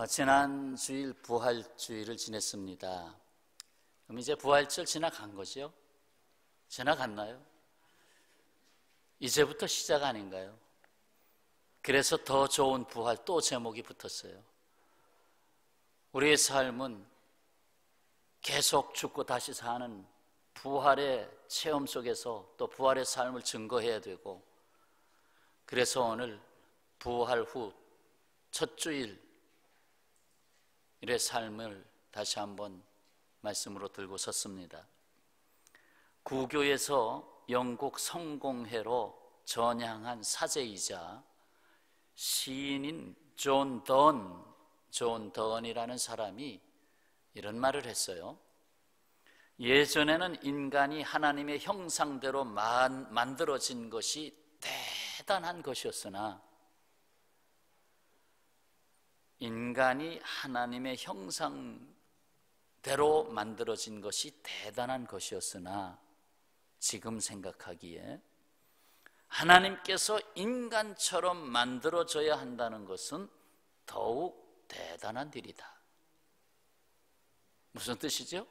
지난 주일 부활주일을 지냈습니다. 그럼 이제 부활절 지나간 거죠? 지나갔나요? 이제부터 시작 아닌가요? 그래서 더 좋은 부활 또 제목이 붙었어요. 우리의 삶은 계속 죽고 다시 사는 부활의 체험 속에서 또 부활의 삶을 증거해야 되고, 그래서 오늘 부활 후 첫 주일의 삶을 다시 한번 말씀으로 들고 섰습니다. 구교에서 영국 성공회로 전향한 사제이자 시인인 존 던이라는 사람이 이런 말을 했어요. 예전에는 인간이 하나님의 형상대로 만들어진 것이 대단한 것이었으나, 인간이 하나님의 형상대로 만들어진 것이 대단한 것이었으나 지금 생각하기에 하나님께서 인간처럼 만들어져야 한다는 것은 더욱 대단한 일이다. 무슨 뜻이죠?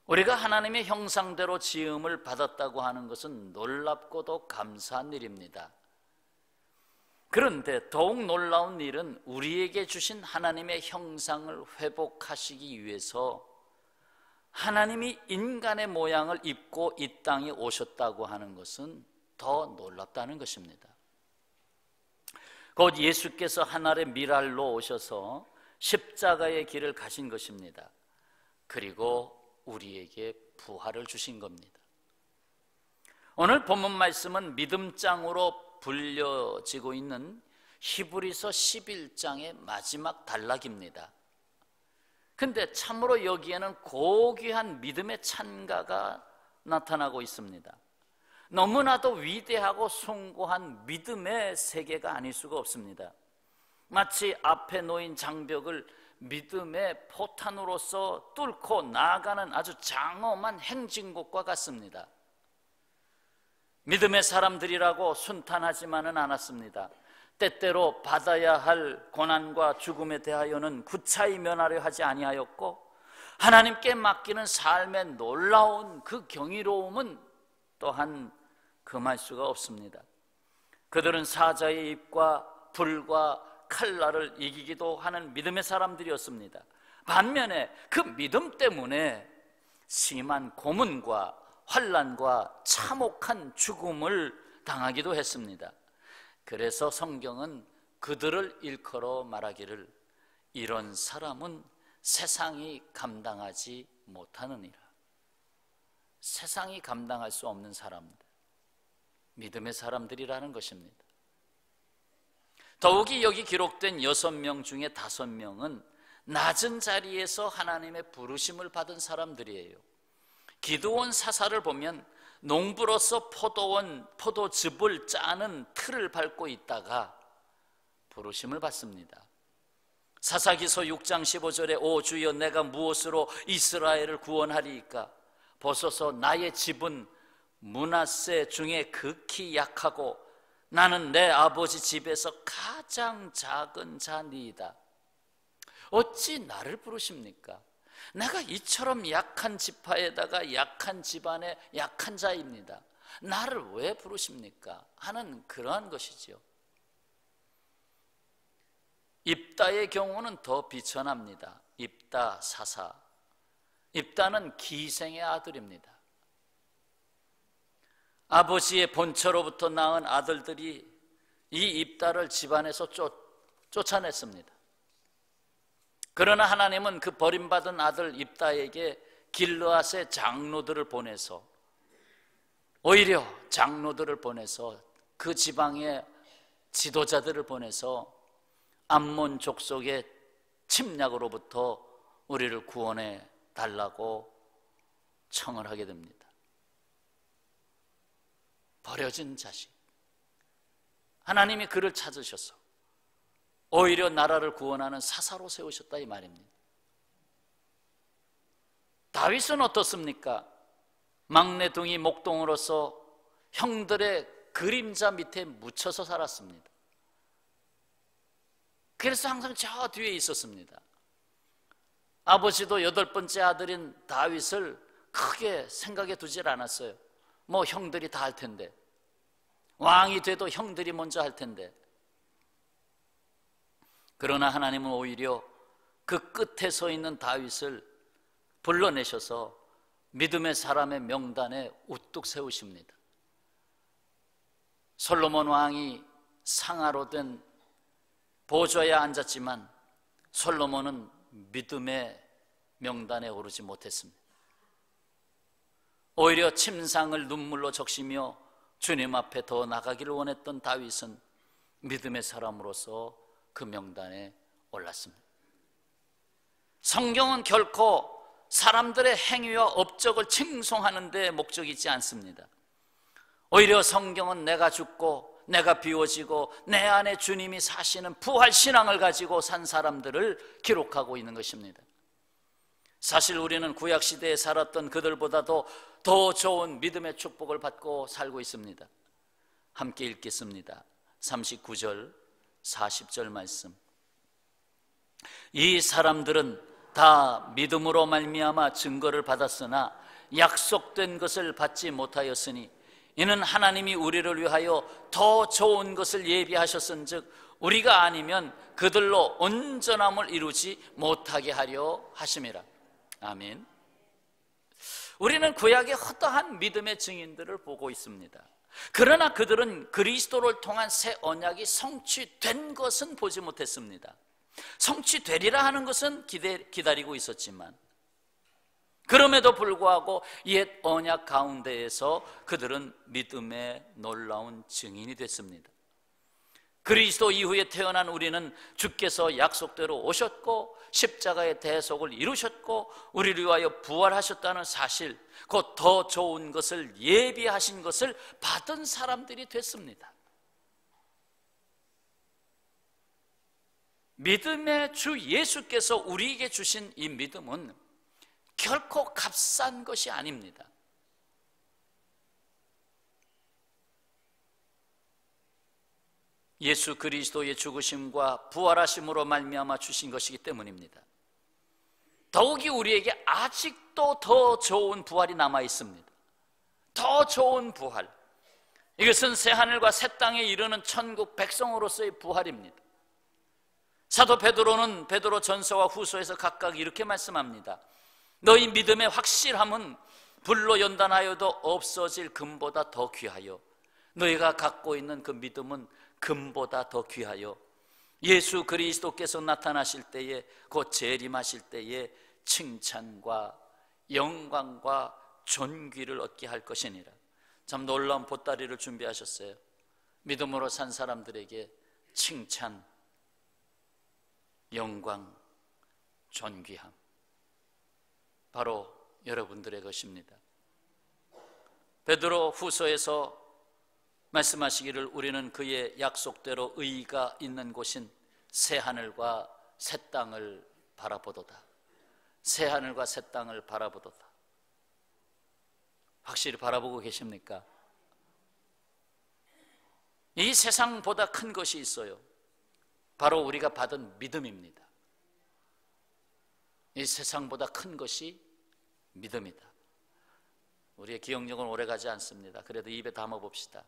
우리가 하나님의 형상대로 지음을 받았다고 하는 것은 놀랍고도 감사한 일입니다. 그런데 더욱 놀라운 일은 우리에게 주신 하나님의 형상을 회복하시기 위해서 하나님이 인간의 모양을 입고 이 땅에 오셨다고 하는 것은 더 놀랍다는 것입니다. 곧 예수께서 하늘의 미랄로 오셔서 십자가의 길을 가신 것입니다. 그리고 우리에게 부활을 주신 겁니다. 오늘 본문 말씀은 믿음장으로 불려지고 있는 히브리서 11장의 마지막 단락입니다. 근데 참으로 여기에는 고귀한 믿음의 찬가가 나타나고 있습니다. 너무나도 위대하고 숭고한 믿음의 세계가 아닐 수가 없습니다. 마치 앞에 놓인 장벽을 믿음의 포탄으로서 뚫고 나아가는 아주 장엄한 행진곡과 같습니다. 믿음의 사람들이라고 순탄하지만은 않았습니다. 때때로 받아야 할 고난과 죽음에 대하여는 구차히 면하려 하지 아니하였고, 하나님께 맡기는 삶의 놀라운 그 경이로움은 또한 금할 수가 없습니다. 그들은 사자의 입과 불과 칼날을 이기기도 하는 믿음의 사람들이었습니다. 반면에 그 믿음 때문에 심한 고문과 환난과 참혹한 죽음을 당하기도 했습니다. 그래서 성경은 그들을 일컬어 말하기를, 이런 사람은 세상이 감당하지 못하느니라. 세상이 감당할 수 없는 사람들, 믿음의 사람들이라는 것입니다. 더욱이 여기 기록된 6명 중에 5명은 낮은 자리에서 하나님의 부르심을 받은 사람들이에요. 기드온 사사를 보면 농부로서 포도즙을 짜는 틀을 밟고 있다가 부르심을 받습니다. 사사기서 6장 15절에 오 주여, 내가 무엇으로 이스라엘을 구원하리이까? 보소서, 나의 집은 므낫세 중에 극히 약하고 나는 내 아버지 집에서 가장 작은 자니이다. 어찌 나를 부르십니까? 내가 이처럼 약한 지파에다가 약한 집안의 약한 자입니다. 나를 왜 부르십니까? 하는 그러한 것이죠. 입다의 경우는 더 비천합니다. 입다 사사. 입다는 기생의 아들입니다. 아버지의 본처로부터 낳은 아들들이 이 입다를 집안에서 쫓아냈습니다. 그러나 하나님은 그 버림받은 아들 입다에게 길르앗의 장로들을 보내서, 오히려 장로들을 보내서 그 지방의 지도자들을 보내서 암몬 족속의 침략으로부터 우리를 구원해 달라고 청을 하게 됩니다. 버려진 자식, 하나님이 그를 찾으셔서 오히려 나라를 구원하는 사사로 세우셨다 이 말입니다. 다윗은 어떻습니까? 막내둥이 목동으로서 형들의 그림자 밑에 묻혀서 살았습니다. 그래서 항상 저 뒤에 있었습니다. 아버지도 8번째 아들인 다윗을 크게 생각해 두질 않았어요. 뭐 형들이 다 할 텐데, 왕이 돼도 형들이 먼저 할 텐데. 그러나 하나님은 오히려 그 끝에 서 있는 다윗을 불러내셔서 믿음의 사람의 명단에 우뚝 세우십니다. 솔로몬 왕이 상아로 된 보좌에 앉았지만 솔로몬은 믿음의 명단에 오르지 못했습니다. 오히려 침상을 눈물로 적시며 주님 앞에 더 나가기를 원했던 다윗은 믿음의 사람으로서 그 명단에 올랐습니다. 성경은 결코 사람들의 행위와 업적을 칭송하는 데 목적이 있지 않습니다. 오히려 성경은 내가 죽고 내가 비워지고 내 안에 주님이 사시는 부활신앙을 가지고 산 사람들을 기록하고 있는 것입니다. 사실 우리는 구약시대에 살았던 그들보다도 더 좋은 믿음의 축복을 받고 살고 있습니다. 함께 읽겠습니다. 39절 40절 말씀. 이 사람들은 다 믿음으로 말미암아 증거를 받았으나 약속된 것을 받지 못하였으니 이는 하나님이 우리를 위하여 더 좋은 것을 예비하셨은즉 우리가 아니면 그들로 온전함을 이루지 못하게 하려 하심이라. 아멘. 우리는 구약의 허다한 믿음의 증인들을 보고 있습니다. 그러나 그들은 그리스도를 통한 새 언약이 성취된 것은 보지 못했습니다. 성취되리라 하는 것은 기다리고 있었지만 그럼에도 불구하고 옛 언약 가운데에서 그들은 믿음의 놀라운 증인이 됐습니다. 그리스도 이후에 태어난 우리는 주께서 약속대로 오셨고 십자가의 대속을 이루셨고 우리를 위하여 부활하셨다는 사실, 곧 더 좋은 것을 예비하신 것을 받은 사람들이 됐습니다. 믿음의 주 예수께서 우리에게 주신 이 믿음은 결코 값싼 것이 아닙니다. 예수 그리스도의 죽으심과 부활하심으로 말미암아 주신 것이기 때문입니다. 더욱이 우리에게 아직도 더 좋은 부활이 남아 있습니다. 더 좋은 부활. 이것은 새하늘과 새 땅에 이르는 천국 백성으로서의 부활입니다. 사도 베드로는 베드로 전서와 후서에서 각각 이렇게 말씀합니다. 너희 믿음의 확실함은 불로 연단하여도 없어질 금보다 더 귀하여 너희가 갖고 있는 그 믿음은 금보다 더 귀하여 예수 그리스도께서 나타나실 때에 곧 재림하실 때에 칭찬과 영광과 존귀를 얻게 할 것이니라. 참 놀라운 보따리를 준비하셨어요. 믿음으로 산 사람들에게 칭찬, 영광, 존귀함, 바로 여러분들의 것입니다. 베드로 후서에서 말씀하시기를 우리는 그의 약속대로 의가 있는 곳인 새하늘과 새 땅을 바라보도다. 새하늘과 새 땅을 바라보도다. 확실히 바라보고 계십니까? 이 세상보다 큰 것이 있어요. 바로 우리가 받은 믿음입니다. 이 세상보다 큰 것이 믿음이다. 우리의 기억력은 오래가지 않습니다. 그래도 입에 담아봅시다.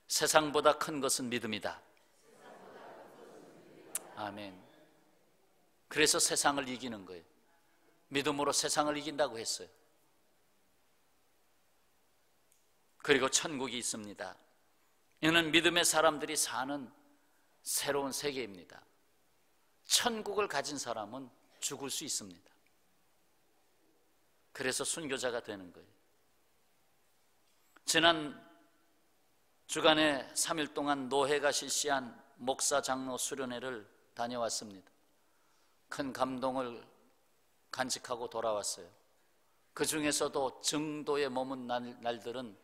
세상보다 큰 것은 믿음이다. 아멘. 그래서 세상을 이기는 거예요. 믿음으로 세상을 이긴다고 했어요. 그리고 천국이 있습니다. 이는 믿음의 사람들이 사는 새로운 세계입니다. 천국을 가진 사람은 죽을 수 있습니다. 그래서 순교자가 되는 거예요. 지난 주간에 3일 동안 노회가 실시한 목사 장로 수련회를 다녀왔습니다. 큰 감동을 간직하고 돌아왔어요. 그 중에서도 증도에 머문 날들은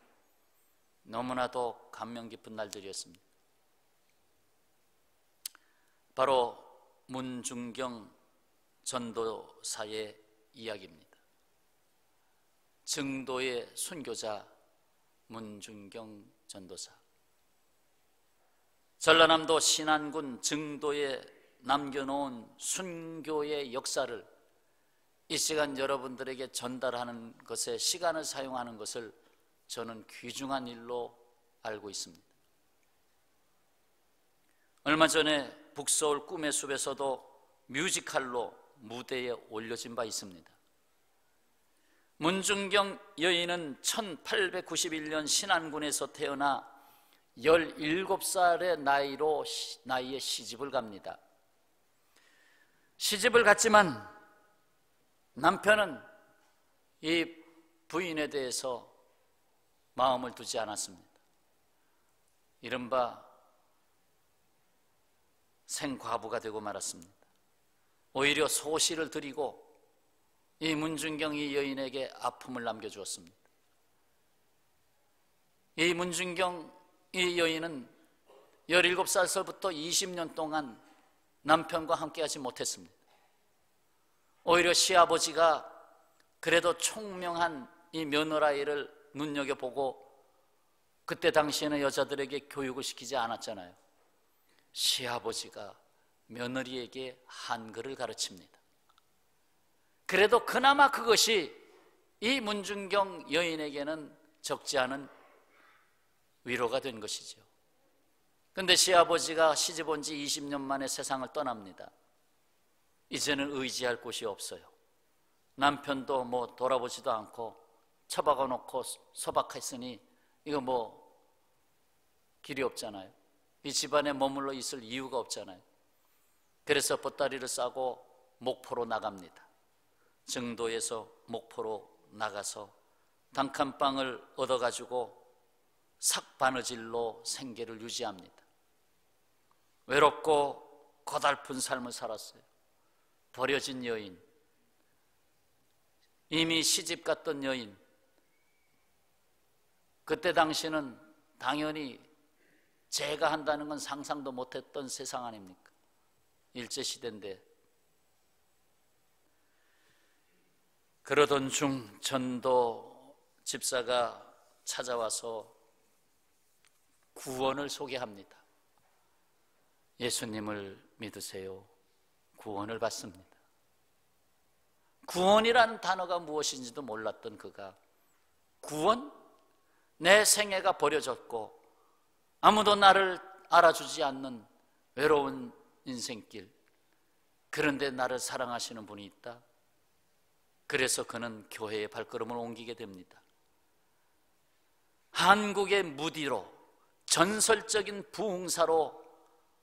너무나도 감명 깊은 날들이었습니다. 바로 문중경 전도사의 이야기입니다. 증도의 순교자 문중경 전도사. 전라남도 신안군 증도에 남겨놓은 순교의 역사를 이 시간 여러분들에게 전달하는 것에 시간을 사용하는 것을 저는 귀중한 일로 알고 있습니다. 얼마 전에 북서울 꿈의 숲에서도 뮤지컬로 무대에 올려진 바 있습니다. 문중경 여인은 1891년 신안군에서 태어나 17살의 나이에 시집을 갑니다. 시집을 갔지만 남편은 이 부인에 대해서 마음을 두지 않았습니다. 이른바 생과부가 되고 말았습니다. 오히려 소시를 드리고 이 문중경 이 여인에게 아픔을 남겨주었습니다. 이 문중경 이 여인은 17살서부터 20년 동안 남편과 함께하지 못했습니다. 오히려 시아버지가 그래도 총명한 이 며느라이를 눈여겨보고, 그때 당시에는 여자들에게 교육을 시키지 않았잖아요. 시아버지가 며느리에게 한글을 가르칩니다. 그래도 그나마 그것이 이 문중경 여인에게는 적지 않은 위로가 된 것이죠. 그런데 시아버지가 시집 온 지 20년 만에 세상을 떠납니다. 이제는 의지할 곳이 없어요. 남편도 뭐 돌아보지도 않고 처박아 놓고 소박했으니 이거 뭐 길이 없잖아요. 이 집안에 머물러 있을 이유가 없잖아요. 그래서 보따리를 싸고 목포로 나갑니다. 정도에서 목포로 나가서 단칸방을 얻어가지고 삭바느질로 생계를 유지합니다. 외롭고 고달픈 삶을 살았어요. 버려진 여인, 이미 시집 갔던 여인. 그때 당시는 당연히 제가 한다는 건 상상도 못했던 세상 아닙니까? 일제시대인데. 그러던 중 전도 집사가 찾아와서 구원을 소개합니다. 예수님을 믿으세요. 구원을 받습니다. 구원이란 단어가 무엇인지도 몰랐던 그가 구원? 내 생애가 버려졌고 아무도 나를 알아주지 않는 외로운 인생길, 그런데 나를 사랑하시는 분이 있다. 그래서 그는 교회에 발걸음을 옮기게 됩니다. 한국의 무디로, 전설적인 부흥사로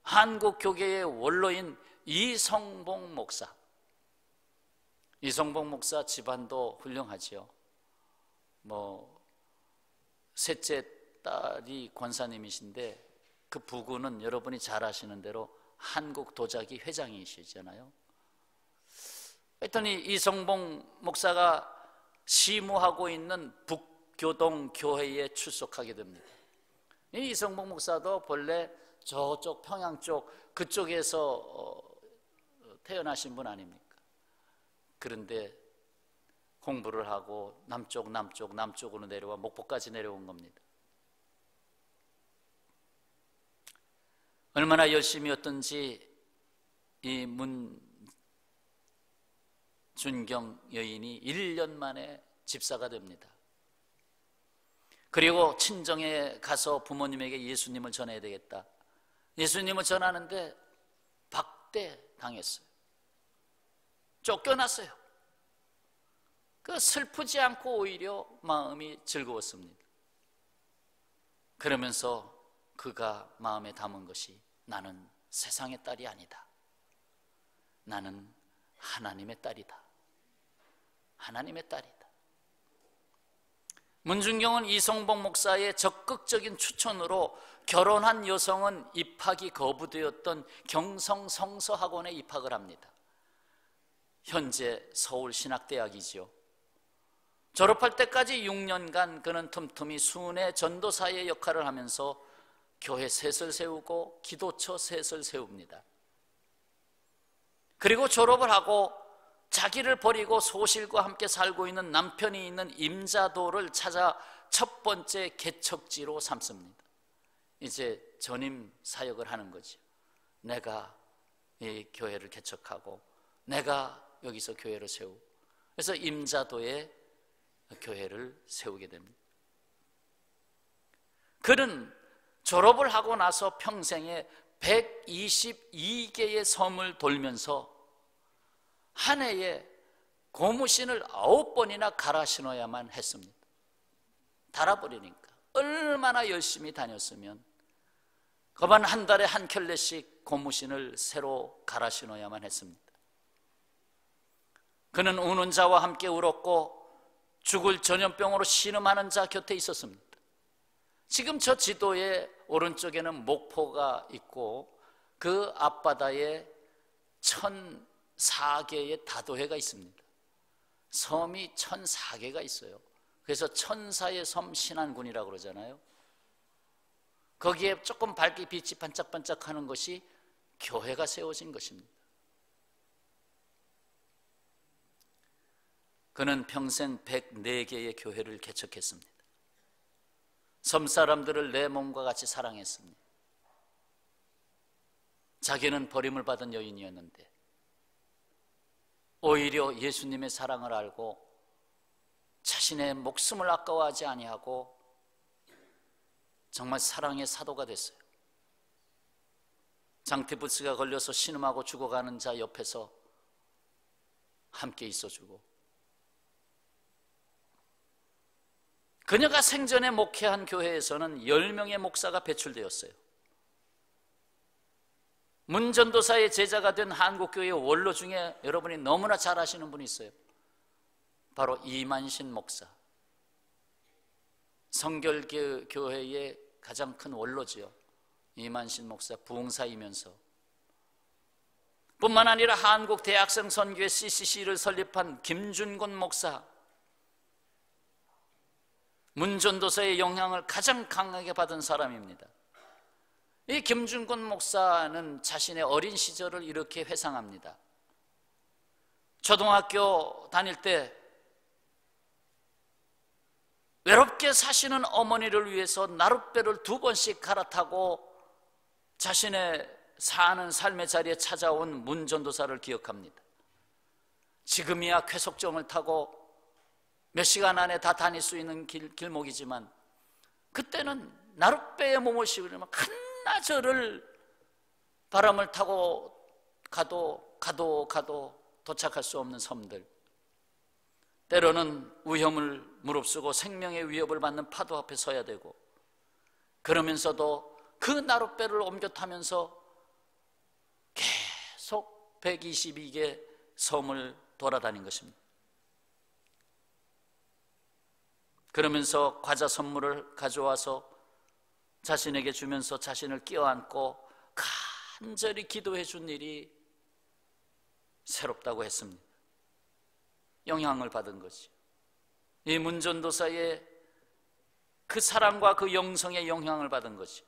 한국 교계의 원로인 이성봉 목사. 이성봉 목사 집안도 훌륭하지요. 셋째 딸이 권사님이신데 그 부부는 여러분이 잘 아시는 대로 한국 도자기 회장이시잖아요. 했더니 이성봉 목사가 시무하고 있는 북교동 교회에 출석하게 됩니다. 이 이성봉 목사도 본래 저쪽 평양 쪽 그쪽에서 태어나신 분 아닙니까? 그런데 공부를 하고 남쪽으로 내려와 목포까지 내려온 겁니다. 얼마나 열심히였던지 이 문준경 여인이 1년 만에 집사가 됩니다. 그리고 친정에 가서 부모님에게 예수님을 전해야 되겠다. 예수님을 전하는데 박대당했어요. 쫓겨났어요. 그 슬프지 않고 오히려 마음이 즐거웠습니다. 그러면서 그가 마음에 담은 것이 나는 세상의 딸이 아니다. 나는 하나님의 딸이다. 하나님의 딸이다. 문중경은 이성봉 목사의 적극적인 추천으로 결혼한 여성은 입학이 거부되었던 경성성서학원에 입학을 합니다. 현재 서울신학대학이죠. 졸업할 때까지 6년간 그는 틈틈이 순회 전도사의 역할을 하면서 교회 셋을 세우고 기도처 셋을 세웁니다. 그리고 졸업을 하고 자기를 버리고 소실과 함께 살고 있는 남편이 있는 임자도를 찾아 첫 번째 개척지로 삼습니다. 이제 전임 사역을 하는 거죠. 내가 이 교회를 개척하고 내가 여기서 교회를 세우고, 그래서 임자도에 교회를 세우게 됩니다. 그는 졸업을 하고 나서 평생에 122개의 섬을 돌면서 한 해에 고무신을 9번이나 갈아 신어야만 했습니다. 달아버리니까. 얼마나 열심히 다녔으면 그만 한 달에 한 켤레씩 고무신을 새로 갈아 신어야만 했습니다. 그는 우는 자와 함께 울었고 죽을 전염병으로 신음하는 자 곁에 있었습니다. 지금 저 지도의 오른쪽에는 목포가 있고 그 앞바다에 1004개의 다도해가 있습니다. 섬이 1004개가 있어요. 그래서 천사의 섬 신안군이라고 그러잖아요. 거기에 조금 밝게 빛이 반짝반짝하는 것이 교회가 세워진 것입니다. 그는 평생 104개의 교회를 개척했습니다. 섬 사람들을 내 몸과 같이 사랑했습니다. 자기는 버림을 받은 여인이었는데 오히려 예수님의 사랑을 알고 자신의 목숨을 아까워하지 아니하고 정말 사랑의 사도가 됐어요. 장티푸스가 걸려서 신음하고 죽어가는 자 옆에서 함께 있어주고, 그녀가 생전에 목회한 교회에서는 10명의 목사가 배출되었어요. 문전도사의 제자가 된 한국교회의 원로 중에 여러분이 너무나 잘 아시는 분이 있어요. 바로 이만신 목사. 성결교회의 가장 큰 원로지요. 이만신 목사, 부흥사이면서 뿐만 아니라 한국 대학생 선교회 CCC를 설립한 김준곤 목사, 문전도사의 영향을 가장 강하게 받은 사람입니다. 이 김준곤 목사는 자신의 어린 시절을 이렇게 회상합니다. 초등학교 다닐 때 외롭게 사시는 어머니를 위해서 나룻배를 2번씩 갈아타고 자신의 사는 삶의 자리에 찾아온 문전도사를 기억합니다. 지금이야 쾌속정을 타고 몇 시간 안에 다 다닐 수 있는 길목이지만 그때는 나룻배에 몸을 씌우려면 한나절을 바람을 타고 가도 도착할 수 없는 섬들, 때로는 위험을 무릅쓰고 생명의 위협을 받는 파도 앞에 서야 되고, 그러면서도 그 나룻배를 옮겨 타면서 계속 122개 섬을 돌아다닌 것입니다. 그러면서 과자 선물을 가져와서 자신에게 주면서 자신을 끼어안고 간절히 기도해 준 일이 새롭다고 했습니다. 영향을 받은 거지. 이 문전도사의 그 사랑과 그 영성의 영향을 받은 거지.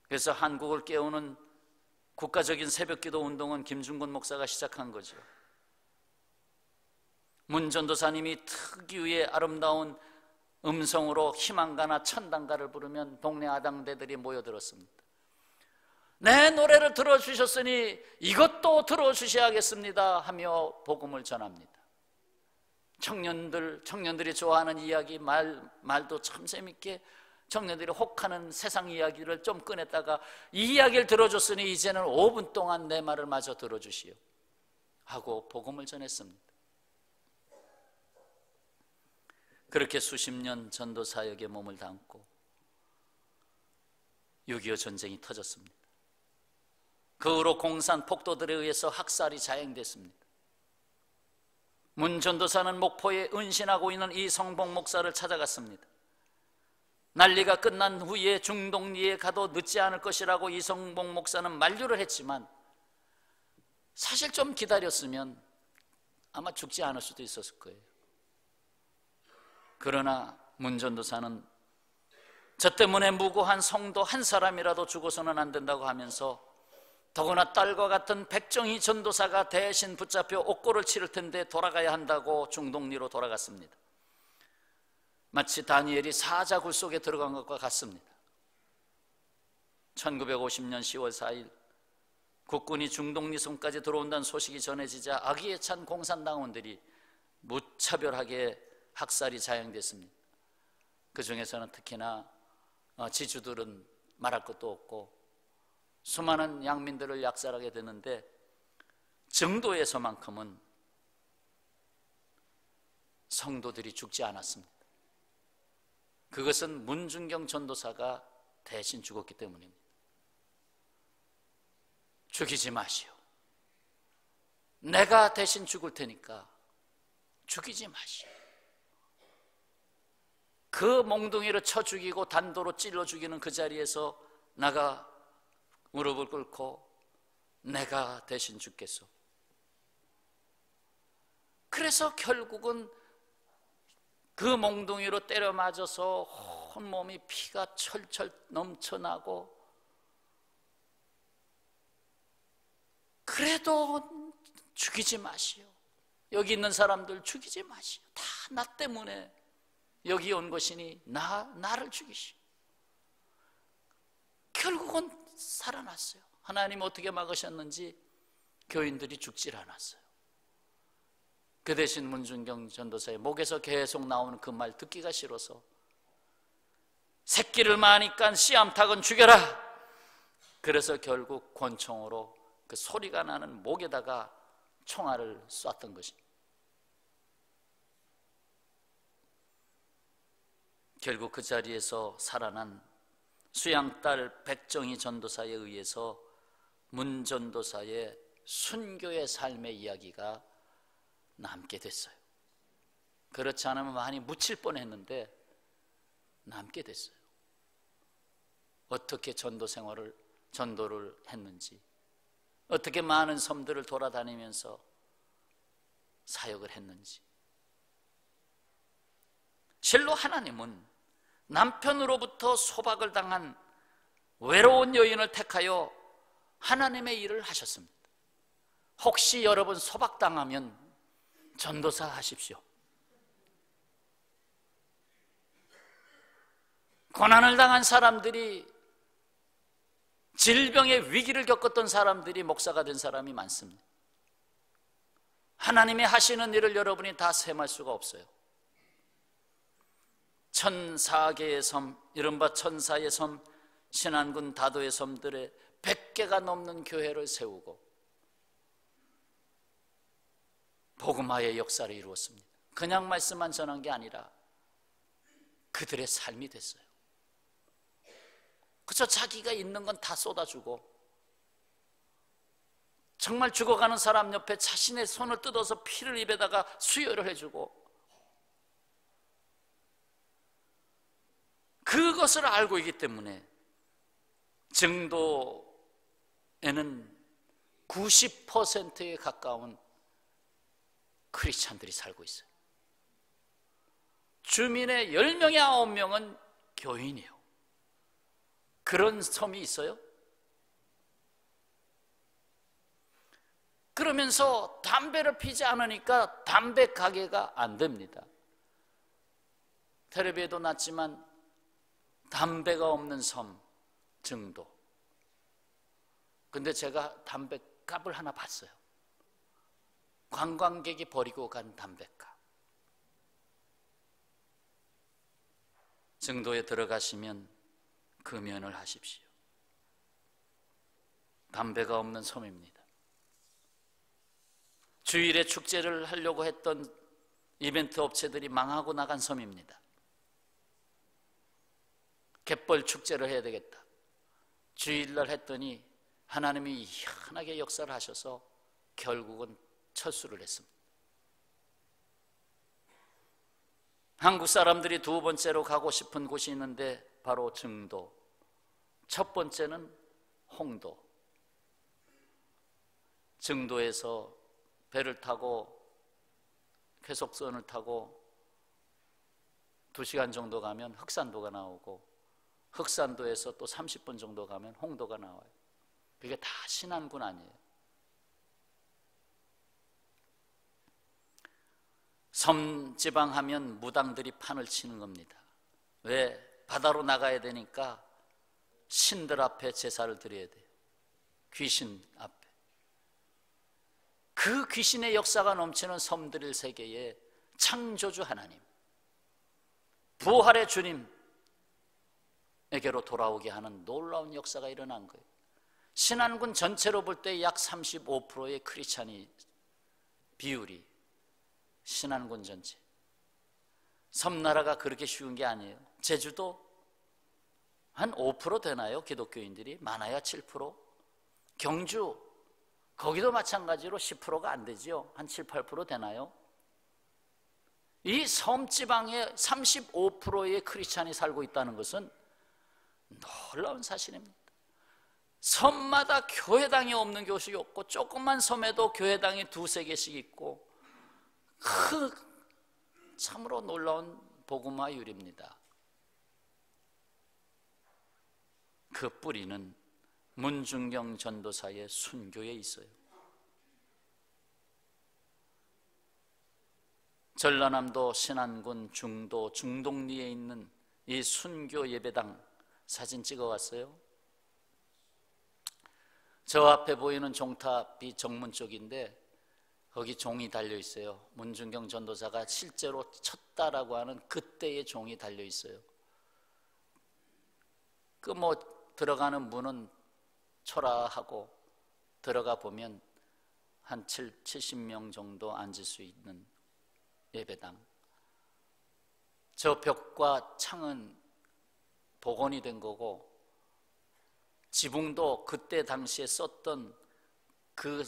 그래서 한국을 깨우는 국가적인 새벽기도 운동은 김준곤 목사가 시작한 거죠. 문전도사님이 특유의 아름다운 음성으로 희망가나 천당가를 부르면 동네 아당대들이 모여들었습니다. 내 노래를 들어주셨으니 이것도 들어주셔야겠습니다 하며 복음을 전합니다. 청년들이 좋아하는 이야기, 말도 참 재밌게 청년들이 혹하는 세상 이야기를 좀 꺼냈다가 이 이야기를 들어줬으니 이제는 5분 동안 내 말을 마저 들어주시오 하고 복음을 전했습니다. 그렇게 수십 년 전도 사역에 몸을 담고 6.25 전쟁이 터졌습니다. 그 후로 공산 폭도들에 의해서 학살이 자행됐습니다. 문 전도사는 목포에 은신하고 있는 이성봉 목사를 찾아갔습니다. 난리가 끝난 후에 중동리에 가도 늦지 않을 것이라고 이성봉 목사는 만류를 했지만 사실 좀 기다렸으면 아마 죽지 않을 수도 있었을 거예요. 그러나 문 전도사는 저 때문에 무고한 성도 한 사람이라도 죽어서는 안 된다고 하면서 더구나 딸과 같은 백정희 전도사가 대신 붙잡혀 옥고를 치를 텐데 돌아가야 한다고 중동리로 돌아갔습니다. 마치 다니엘이 사자굴 속에 들어간 것과 같습니다. 1950년 10월 4일 국군이 중동리섬까지 들어온다는 소식이 전해지자 아기에 찬 공산당원들이 무차별하게 학살이 자행됐습니다. 그 중에서는 특히나 지주들은 말할 것도 없고 수많은 양민들을 약살하게 되는데 정도에서만큼은 성도들이 죽지 않았습니다. 그것은 문준경 전도사가 대신 죽었기 때문입니다. 죽이지 마시오. 내가 대신 죽을 테니까 죽이지 마시오. 그 몽둥이를 쳐 죽이고 단도로 찔러 죽이는 그 자리에서 나가 무릎을 꿇고 내가 대신 죽겠소. 그래서 결국은 그 몽둥이로 때려 맞아서 온몸이 피가 철철 넘쳐나고, 그래도 죽이지 마시오. 여기 있는 사람들 죽이지 마시오. 다 나 때문에 여기 온 것이니 나를 죽이시오. 결국은 살아났어요. 하나님 어떻게 막으셨는지 교인들이 죽질 않았어요. 그 대신 문준경 전도사의 목에서 계속 나오는 그 말 듣기가 싫어서 새끼를 마니까 씨암탉은 죽여라. 그래서 결국 권총으로 그 소리가 나는 목에다가 총알을 쐈던 것입니다. 결국 그 자리에서 살아난 수양딸 백정희 전도사에 의해서 문 전도사의 순교의 삶의 이야기가 남게 됐어요. 그렇지 않으면 많이 묻힐 뻔했는데 남게 됐어요. 어떻게 전도를 했는지, 어떻게 많은 섬들을 돌아다니면서 사역을 했는지. 실로 하나님은 남편으로부터 소박을 당한 외로운 여인을 택하여 하나님의 일을 하셨습니다. 혹시 여러분 소박당하면 전도사 하십시오. 고난을 당한 사람들이, 질병의 위기를 겪었던 사람들이 목사가 된 사람이 많습니다. 하나님이 하시는 일을 여러분이 다 셈할 수가 없어요. 1004개의 섬, 이른바 천사의 섬, 신안군 다도의 섬들에 100개가 넘는 교회를 세우고 복음화의 역사를 이루었습니다. 그냥 말씀만 전한 게 아니라 그들의 삶이 됐어요. 그저 자기가 있는 건 다 쏟아주고, 정말 죽어가는 사람 옆에 자신의 손을 뜯어서 피를 입에다가 수혈을 해주고, 그것을 알고 있기 때문에 증도에는 90%에 가까운 크리스찬들이 살고 있어요. 주민의 10명에 9명은 교인이에요. 그런 섬이 있어요? 그러면서 담배를 피지 않으니까 담배 가게가 안 됩니다. 텔레비에도 났지만 담배가 없는 섬, 증도. 근데 제가 담배값을 하나 봤어요. 관광객이 버리고 간 담배값. 증도에 들어가시면 금연을 하십시오. 담배가 없는 섬입니다. 주일에 축제를 하려고 했던 이벤트 업체들이 망하고 나간 섬입니다. 갯벌 축제를 해야 되겠다. 주일날 했더니 하나님이 희한하게 역사를 하셔서 결국은 철수를 했습니다. 한국 사람들이 두 번째로 가고 싶은 곳이 있는데 바로 증도, 첫 번째는 홍도. 증도에서 배를 타고 회속선을 타고 2시간 정도 가면 흑산도가 나오고, 흑산도에서 또 30분 정도 가면 홍도가 나와요. 그게 다 신안군 아니에요. 섬지방 하면 무당들이 판을 치는 겁니다. 왜? 바다로 나가야 되니까 신들 앞에 제사를 드려야 돼요. 귀신 앞에. 그 귀신의 역사가 넘치는 섬들일 세계의 창조주 하나님, 부활의 주님에게로 돌아오게 하는 놀라운 역사가 일어난 거예요. 신안군 전체로 볼 때 약 35%의 크리스찬이 비율이 신안군 전체. 섬나라가 그렇게 쉬운 게 아니에요. 제주도 한 5% 되나요? 기독교인들이 많아야 7%. 경주 거기도 마찬가지로 10%가 안 되죠. 한 7, 8% 되나요? 이 섬지방에 35%의 크리스찬이 살고 있다는 것은 놀라운 사실입니다. 섬마다 교회당이 없는 곳이 없고, 조그만 섬에도 교회당이 2-3개씩 있고, 참으로 놀라운 복음화율입니다. 그 뿌리는 문중경 전도사의 순교에 있어요. 전라남도 신안군 중도 중동리에 있는 이 순교 예배당 사진 찍어왔어요. 저 앞에 보이는 종탑이 정문 쪽인데 거기 종이 달려 있어요. 문중경 전도사가 실제로 쳤다라고 하는 그때의 종이 달려 있어요. 그 들어가는 문은 초라하고 들어가 보면 한 70명 정도 앉을 수 있는 예배당. 저 벽과 창은 복원이 된 거고, 지붕도 그때 당시에 썼던 그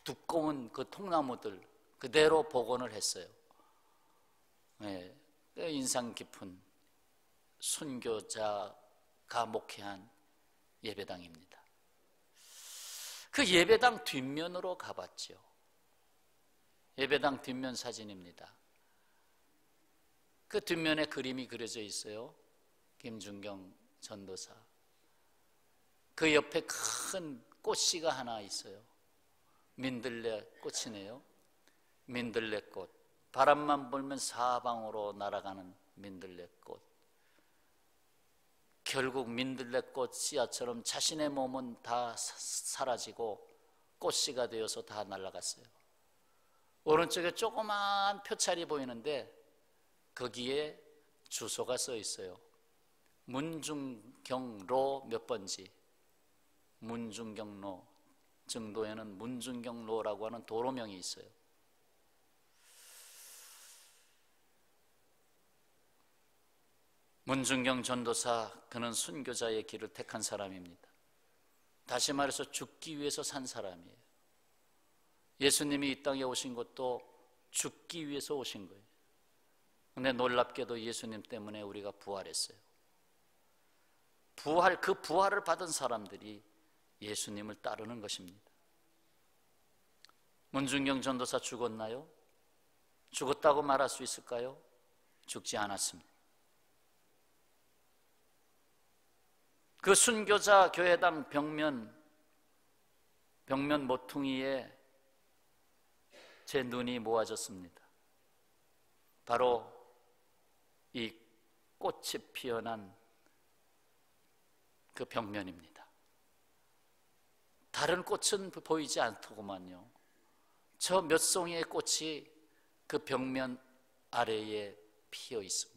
두꺼운 그 통나무들 그대로 복원을 했어요. 네, 인상 깊은 순교자가 목회한 예배당입니다. 그 예배당 뒷면으로 가봤죠. 예배당 뒷면 사진입니다. 그 뒷면에 그림이 그려져 있어요. 김중경 전도사. 그 옆에 큰 꽃씨가 하나 있어요. 민들레 꽃이네요. 민들레꽃. 바람만 불면 사방으로 날아가는 민들레꽃. 결국 민들레꽃 씨앗처럼 자신의 몸은 다 사라지고 꽃씨가 되어서 다 날아갔어요. 오른쪽에 조그만 표찰이 보이는데 거기에 주소가 써 있어요. 문중경로 몇 번지. 문중경로. 증도에는 문중경로라고 하는 도로명이 있어요. 문중경 전도사, 그는 순교자의 길을 택한 사람입니다. 다시 말해서 죽기 위해서 산 사람이에요. 예수님이 이 땅에 오신 것도 죽기 위해서 오신 거예요. 근데 놀랍게도 예수님 때문에 우리가 부활했어요. 그 부활을 받은 사람들이 예수님을 따르는 것입니다. 문중경 전도사 죽었나요? 죽었다고 말할 수 있을까요? 죽지 않았습니다. 그 순교자 교회당 벽면 모퉁이에 제 눈이 모아졌습니다. 바로 이 꽃이 피어난 그 벽면입니다. 다른 꽃은 보이지 않더구만요. 저 몇 송이의 꽃이 그 벽면 아래에 피어 있습니다.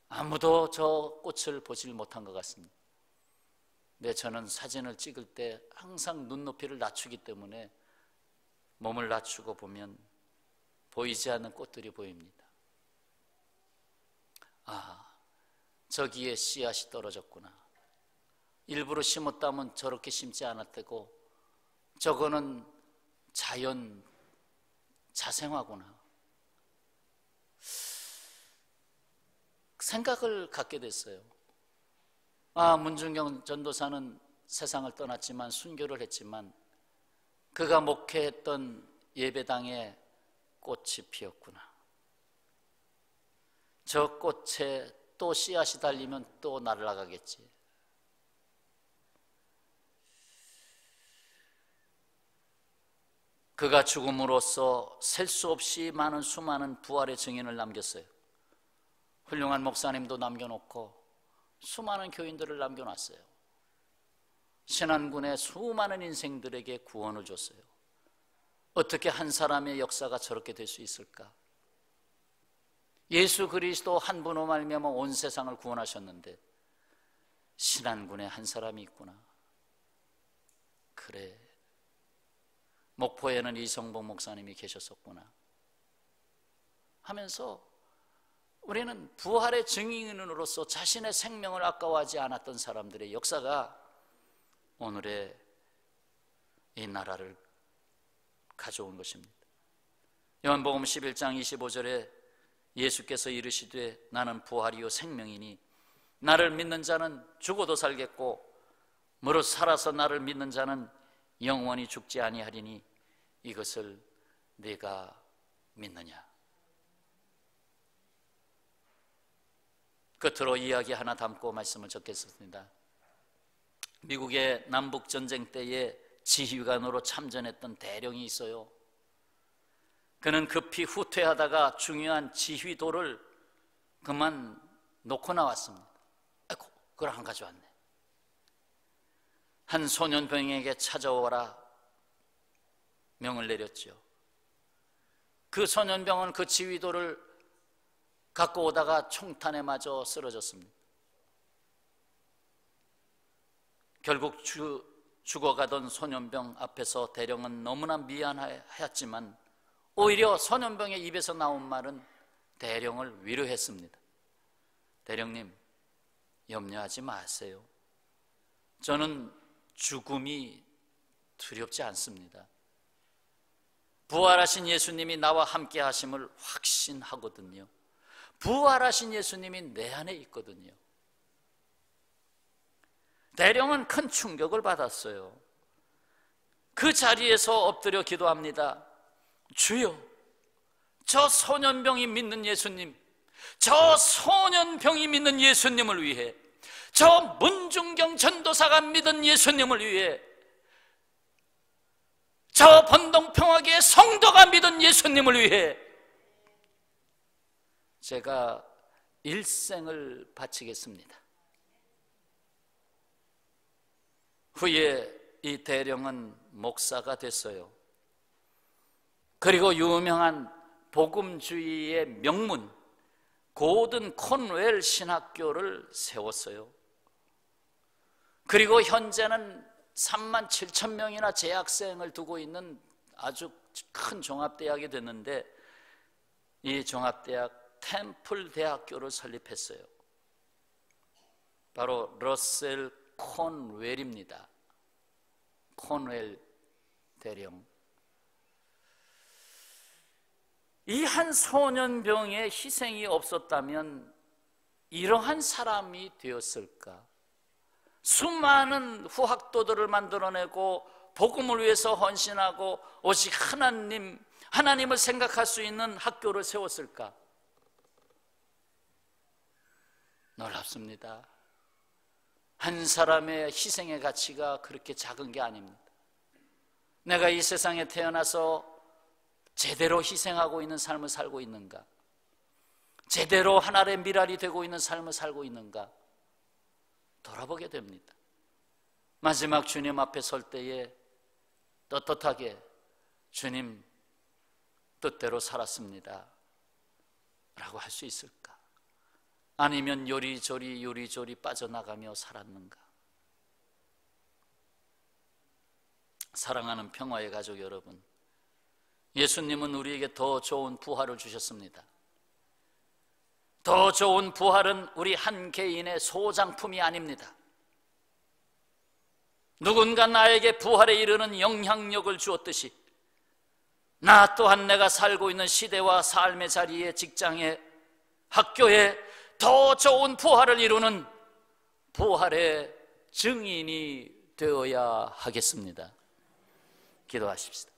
아무도 저 꽃을 보질 못한 것 같습니다. 근데 저는 사진을 찍을 때 항상 눈높이를 낮추기 때문에 몸을 낮추고 보면 보이지 않는 꽃들이 보입니다. 아, 저기에 씨앗이 떨어졌구나. 일부러 심었다면 저렇게 심지 않았다고, 저거는 자생화구나. 생각을 갖게 됐어요. 문중경 전도사는 세상을 떠났지만, 순교를 했지만, 그가 목회했던 예배당에 꽃이 피었구나. 저 꽃에 또 씨앗이 달리면 또 날아가겠지. 그가 죽음으로써 셀 수 없이 많은 수많은 부활의 증인을 남겼어요. 훌륭한 목사님도 남겨놓고 수많은 교인들을 남겨놨어요. 신안군의 수많은 인생들에게 구원을 줬어요. 어떻게 한 사람의 역사가 저렇게 될 수 있을까? 예수 그리스도 한 분으로 말미암아 온 세상을 구원하셨는데 신안군에 한 사람이 있구나. 그래, 목포에는 이성복 목사님이 계셨었구나 하면서 우리는 부활의 증인으로서 자신의 생명을 아까워하지 않았던 사람들의 역사가 오늘의 이 나라를 가져온 것입니다. 요한복음 11장 25절에 예수께서 이르시되 나는 부활이요 생명이니 나를 믿는 자는 죽어도 살겠고 무릇 살아서 나를 믿는 자는 영원히 죽지 아니하리니 이것을 네가 믿느냐? 끝으로 이야기 하나 담고 말씀을 적겠습니다. 미국의 남북전쟁 때에 지휘관으로 참전했던 대령이 있어요. 그는 급히 후퇴하다가 중요한 지휘도를 그만 놓고 나왔습니다. 아이고, 그걸 안 가져왔네. 한 소년병에게 찾아오라 명을 내렸죠. 그 소년병은 그 지휘도를 갖고 오다가 총탄에 맞아 쓰러졌습니다. 결국 죽어가던 소년병 앞에서 대령은 너무나 미안하였지만 오히려 소년병의 입에서 나온 말은 대령을 위로했습니다. 대령님, 염려하지 마세요. 저는 죽음이 두렵지 않습니다. 부활하신 예수님이 나와 함께 하심을 확신하거든요. 부활하신 예수님이 내 안에 있거든요. 대령은 큰 충격을 받았어요. 그 자리에서 엎드려 기도합니다. 주여, 저 소년병이 믿는 예수님, 저 소년병이 믿는 예수님을 위해, 저 문중경 전도사가 믿은 예수님을 위해, 저 번동평화교회 성도가 믿은 예수님을 위해 제가 일생을 바치겠습니다. 후에 이 대령은 목사가 됐어요. 그리고 유명한 복음주의의 명문 고든 콘웰 신학교를 세웠어요. 그리고 현재는 3만 7천 명이나 재학생을 두고 있는 아주 큰 종합대학이 됐는데 이 종합대학 템플 대학교를 설립했어요. 바로 러셀 콘웰입니다. 콘웰 대령. 이 한 소년병의 희생이 없었다면 이러한 사람이 되었을까? 수많은 후학도들을 만들어내고 복음을 위해서 헌신하고 오직 하나님을 생각할 수 있는 학교를 세웠을까? 놀랍습니다. 한 사람의 희생의 가치가 그렇게 작은 게 아닙니다. 내가 이 세상에 태어나서 제대로 희생하고 있는 삶을 살고 있는가? 제대로 하나님의 미랄이 되고 있는 삶을 살고 있는가? 돌아보게 됩니다. 마지막 주님 앞에 설 때에 떳떳하게 주님 뜻대로 살았습니다 라고 할 수 있을까? 아니면 요리조리 빠져나가며 살았는가? 사랑하는 평화의 가족 여러분, 예수님은 우리에게 더 좋은 부활을 주셨습니다. 더 좋은 부활은 우리 한 개인의 소장품이 아닙니다. 누군가 나에게 부활에 이르는 영향력을 주었듯이 나 또한 내가 살고 있는 시대와 삶의 자리에, 직장에, 학교에 더 좋은 부활을 이루는 부활의 증인이 되어야 하겠습니다. 기도하십시다.